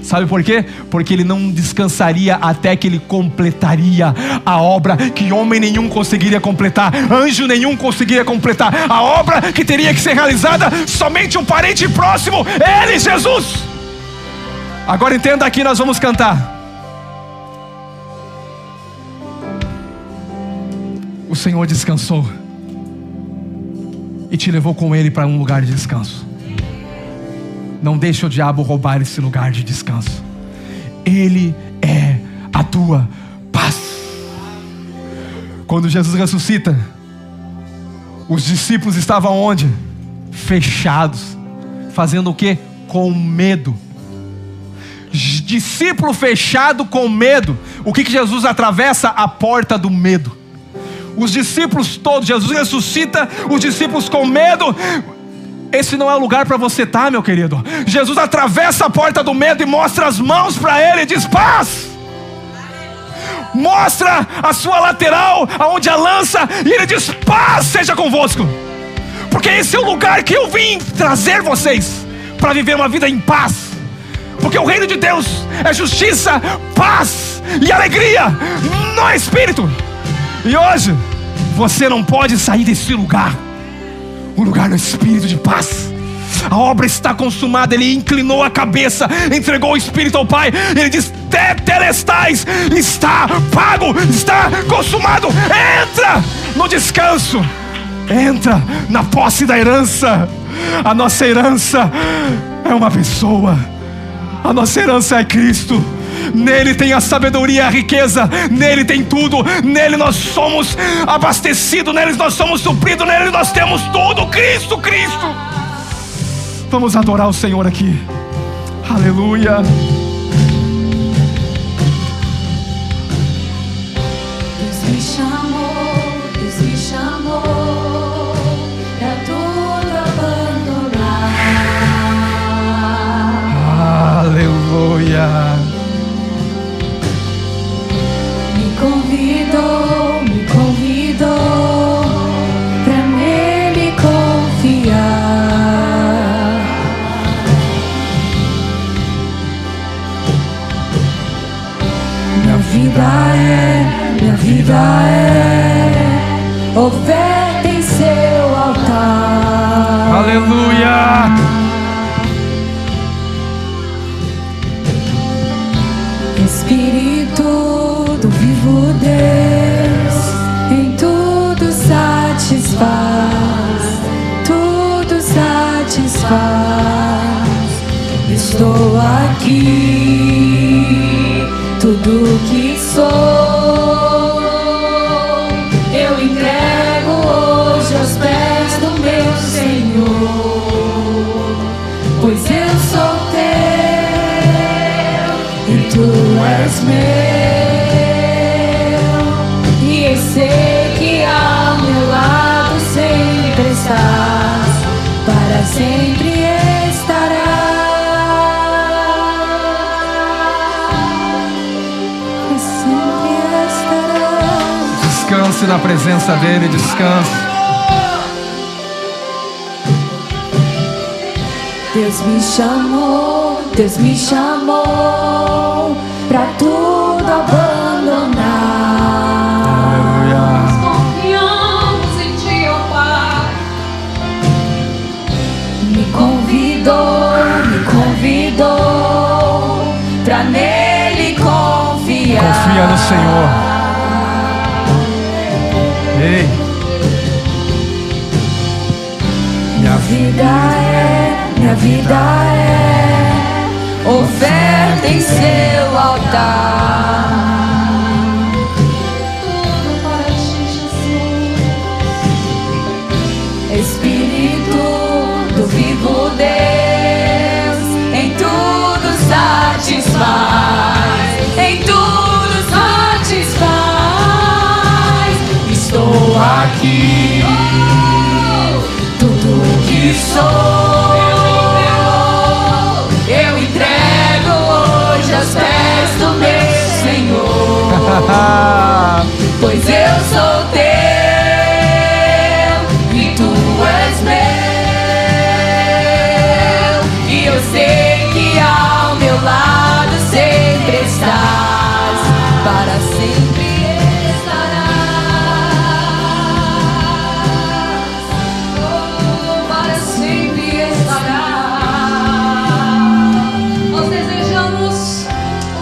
Sabe por quê? Porque ele não descansaria até que ele completaria a obra que homem nenhum conseguiria completar, anjo nenhum conseguiria completar. A obra que teria que ser realizada somente um parente próximo, ele, Jesus. Agora entenda aqui, nós vamos cantar. O Senhor descansou e te levou com ele para um lugar de descanso. Não deixe o diabo roubar esse lugar de descanso. Ele é a tua paz. Quando Jesus ressuscita, os discípulos estavam onde? Fechados. Fazendo o quê? Com medo. Discípulo fechado com medo. O que Jesus atravessa? A porta do medo. Os discípulos todos, Jesus ressuscita, os discípulos com medo. Esse não é o lugar para você estar, meu querido. Jesus atravessa a porta do medo e mostra as mãos para ele e diz: paz. Mostra a sua lateral, aonde a lança, e ele diz: paz seja convosco. Porque esse é o lugar que eu vim trazer vocês, para viver uma vida em paz. Porque o reino de Deus é justiça, paz e alegria no Espírito. E hoje você não pode sair desse lugar. Um lugar no Espírito de paz. A obra está consumada. Ele inclinou a cabeça, entregou o Espírito ao Pai. Ele diz: tetelestais, está pago, está consumado. Entra no descanso, entra na posse da herança. A nossa herança é uma pessoa. A nossa herança é Cristo. Nele tem a sabedoria e a riqueza. Nele tem tudo. Nele nós somos abastecidos. Nele nós somos supridos. Nele nós temos tudo. Cristo, Cristo. Vamos adorar o Senhor aqui. Aleluia. Deus me chamou, Deus me chamou pra tudo abandonar. Aleluia. Me convidou pra nele confiar. Minha vida é oferta em seu altar. Aleluia. Espírito do vivo Deus, em tudo satisfaz, tudo satisfaz. Estou aqui, tudo que sou, eu entrego hoje aos pés do meu Senhor, pois eu sou teu e tu és meu, e eu sei que ao meu lado sempre estás, para sempre estarás, sempre estarás. Descanse na presença dele, descanse. Deus me chamou pra tudo abandonar. Confiamos em ti, ó Pai. Me convidou pra nele confiar. Confia no Senhor. Ei. Minha vida é minha vida é oferta em seu altar. Espírito do vivo Deus, em tudo satisfaz, em tudo satisfaz. Estou aqui, tudo que sou, eu entrego hoje aos pés do meu Senhor, pois eu sou teu. Sei que ao meu lado sempre estás, para sempre estarás, oh, para sempre estarás. Nós desejamos o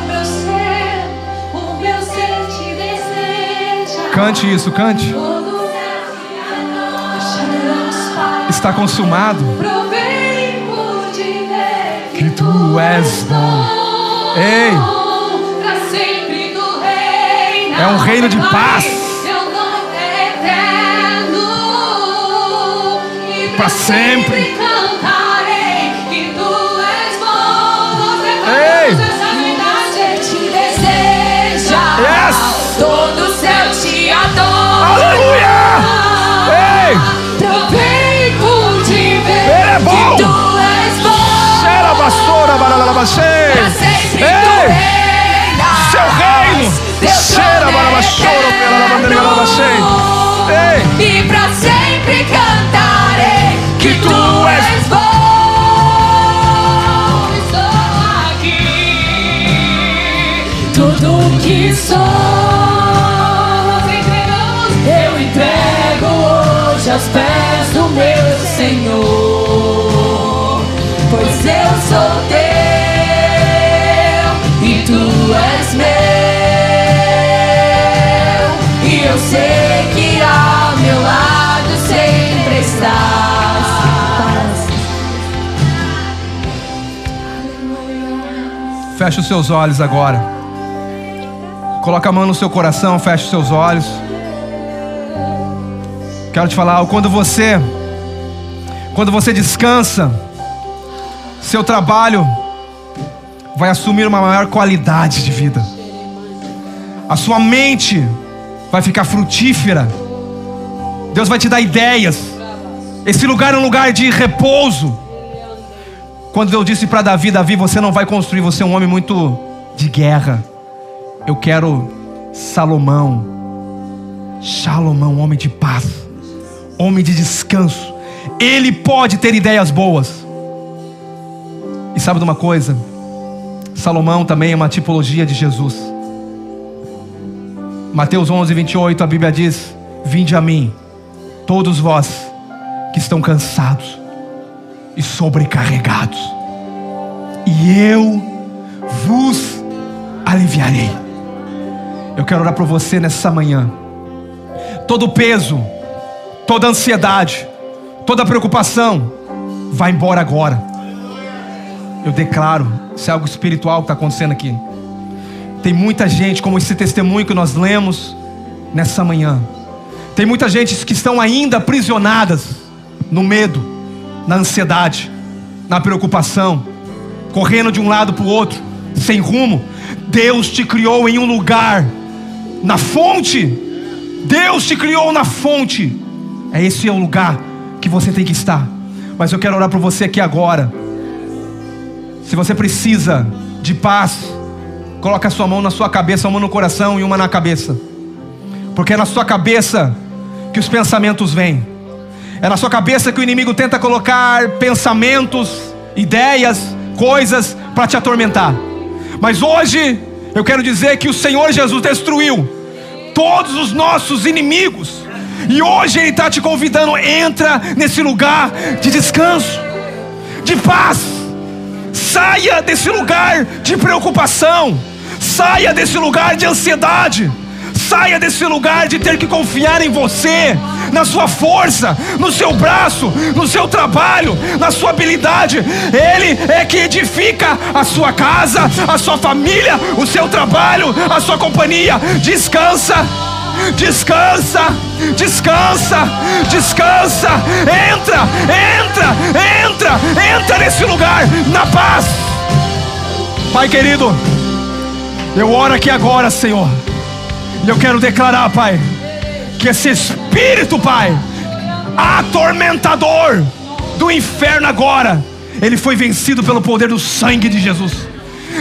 meu ser te deseja. Cante isso, cante. Está consumado. Que tu és bom. Ei, pra sempre tu reinas. É um reino de paz. Teu nome é eterno. E pra sempre cantarei que tu és bom. Nós declaramos essa verdade, te deseja. Yes. Todo o céu te adora. Aleluia. Ei, provei por te ver. Ele é bom. Que tu és bom. Vassoura, baralabachei. Pra sempre tu reinas. Seu reino. Cheira, barabachoro, baralabachei. Ei. E pra sempre cantarei que tu és bom. Estou aqui, tudo que sou, eu entrego hoje aos pés do meu Senhor, pois eu sou teu e tu és meu, e eu sei que ao meu lado sempre estás. Feche os seus olhos agora. Coloca a mão no seu coração, feche os seus olhos. Quero te falar algo. Quando você descansa, seu trabalho vai assumir uma maior qualidade de vida. A sua mente vai ficar frutífera. Deus vai te dar ideias. Esse lugar é um lugar de repouso. Quando Deus disse para Davi: Davi, você não vai construir, você é um homem muito de guerra. Eu quero Salomão, homem de paz, homem de descanso. Ele pode ter ideias boas. E sabe de uma coisa? Salomão também é uma tipologia de Jesus. Mateus 11:28, a Bíblia diz: vinde a mim, todos vós que estão cansados e sobrecarregados, e eu vos aliviarei. Eu quero orar por você nessa manhã. Todo peso, toda ansiedade, toda preocupação vai embora agora. Eu declaro, isso é algo espiritual que está acontecendo aqui. Tem muita gente, como esse testemunho que nós lemos nessa manhã. Tem muita gente que estão ainda aprisionadas no medo, na ansiedade, na preocupação, correndo de um lado para o outro, sem rumo. Deus te criou em um lugar, na fonte. Deus te criou na fonte. Esse é o lugar que você tem que estar. Mas eu quero orar por você aqui agora. Se você precisa de paz, coloca a sua mão na sua cabeça, uma no coração e uma na cabeça. Porque é na sua cabeça que os pensamentos vêm. É na sua cabeça que o inimigo tenta colocar pensamentos, ideias, coisas para te atormentar. Mas hoje eu quero dizer que o Senhor Jesus destruiu todos os nossos inimigos. E hoje Ele está te convidando: entra nesse lugar de descanso, de paz. Saia desse lugar de preocupação. Saia desse lugar de ansiedade. saia desse lugar de ter que confiar em você, na sua força, no seu braço, no seu trabalho, na sua habilidade. Ele é que edifica a sua casa, a sua família, o seu trabalho, a sua companhia. Descansa, descansa, descansa, descansa. Entra nesse lugar, na paz. Pai querido, eu oro aqui agora, Senhor, e eu quero declarar, Pai, que esse espírito, Pai, atormentador do inferno agora, ele foi vencido pelo poder do sangue de Jesus.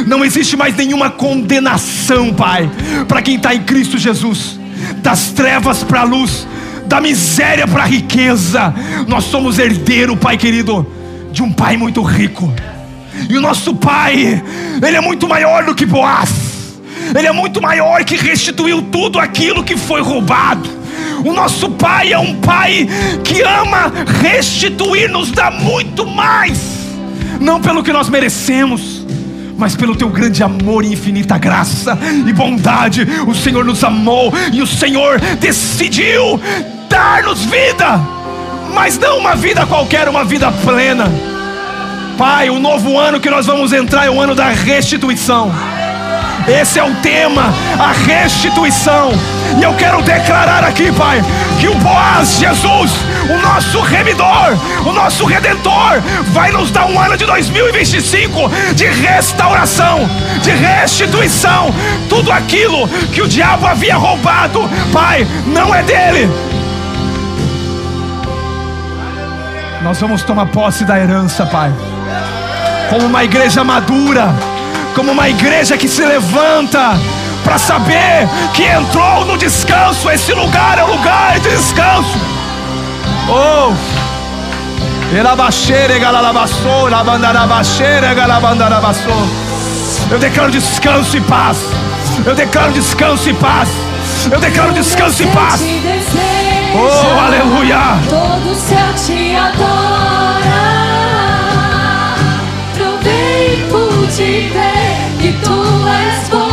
Não existe mais nenhuma condenação, Pai, para quem está em Cristo Jesus. Das trevas para a luz, da miséria para a riqueza. Nós somos herdeiro, Pai querido, de um Pai muito rico. E o nosso Pai, Ele é muito maior do que Boaz. Ele é muito maior, que restituiu tudo aquilo que foi roubado. O nosso Pai é um Pai que ama restituir, nos dá muito mais. Não pelo que nós merecemos, mas pelo teu grande amor e infinita graça e bondade. O Senhor nos amou e o Senhor decidiu dar-nos vida, mas não uma vida qualquer, uma vida plena. Pai, o novo ano que nós vamos entrar é o ano da restituição. Esse é o tema, a restituição. E eu quero declarar aqui, Pai, que o Boaz, Jesus, o nosso remidor, o nosso redentor, vai nos dar um ano de 2025 de restauração, de restituição. Tudo aquilo que o diabo havia roubado, Pai, não é dele. Nós vamos tomar posse da herança, Pai, como uma igreja madura, como uma igreja que se levanta para saber que entrou no descanso. Esse lugar é o lugar de descanso. Oh, eu declaro descanso e paz. Eu declaro descanso e paz. Eu declaro descanso e paz. Oh, aleluia. Todo o céu te adora. Provei por te ver que tu és bom.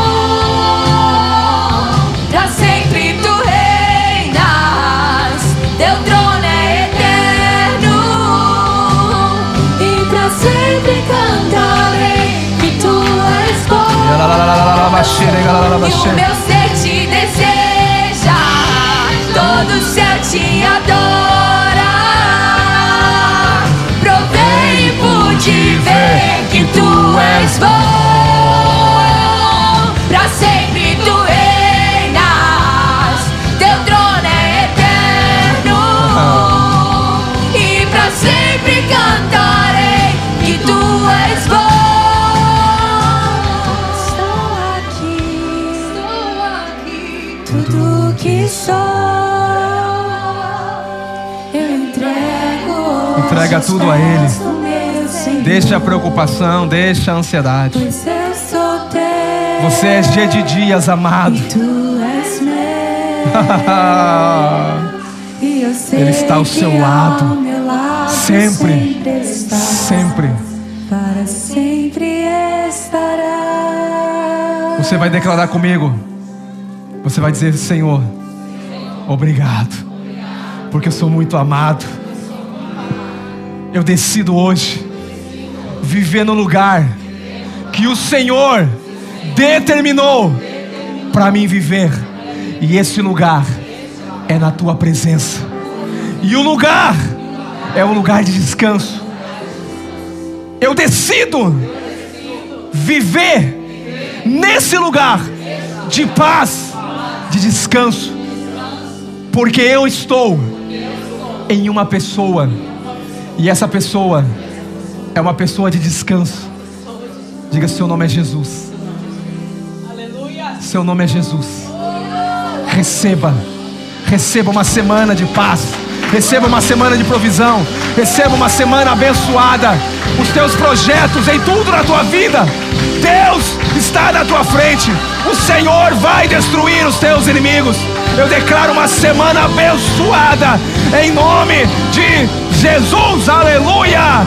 Pra sempre tu reinas, teu trono é eterno. E pra sempre cantarei que tu és bom. E o meu ser te deseja, todo o céu te adora. Provei por te ver que tu és bom. Pra sempre tu reinas, teu trono é eterno. E pra sempre cantarei que tu és bom. Estou aqui, tudo que sou, eu entrego. Entrega tudo a Ele. Deixa a preocupação, deixa a ansiedade. Pois eu sou teu. Você é dia de dias, amado. E tu és meu. E eu sei Ele está ao seu que lado. ao meu lado Sempre. estás. Sempre. Para sempre estará. Você vai declarar comigo. Você vai dizer: Senhor, obrigado, porque eu sou muito amado. Eu decido hoje viver no lugar que o Senhor determinou para mim viver. E esse lugar é na tua presença. E o lugar é um lugar de descanso. Eu decido viver nesse lugar de paz, de descanso, porque eu estou em uma pessoa, e essa pessoa é uma pessoa de descanso. Diga: seu nome é Jesus. Aleluia. Seu nome é Jesus. Receba uma semana de paz. Receba uma semana de provisão. Receba uma semana abençoada. Os teus projetos, em tudo na tua vida, Deus está na tua frente. O Senhor vai destruir os teus inimigos. Eu declaro uma semana abençoada em nome de Jesus. Aleluia.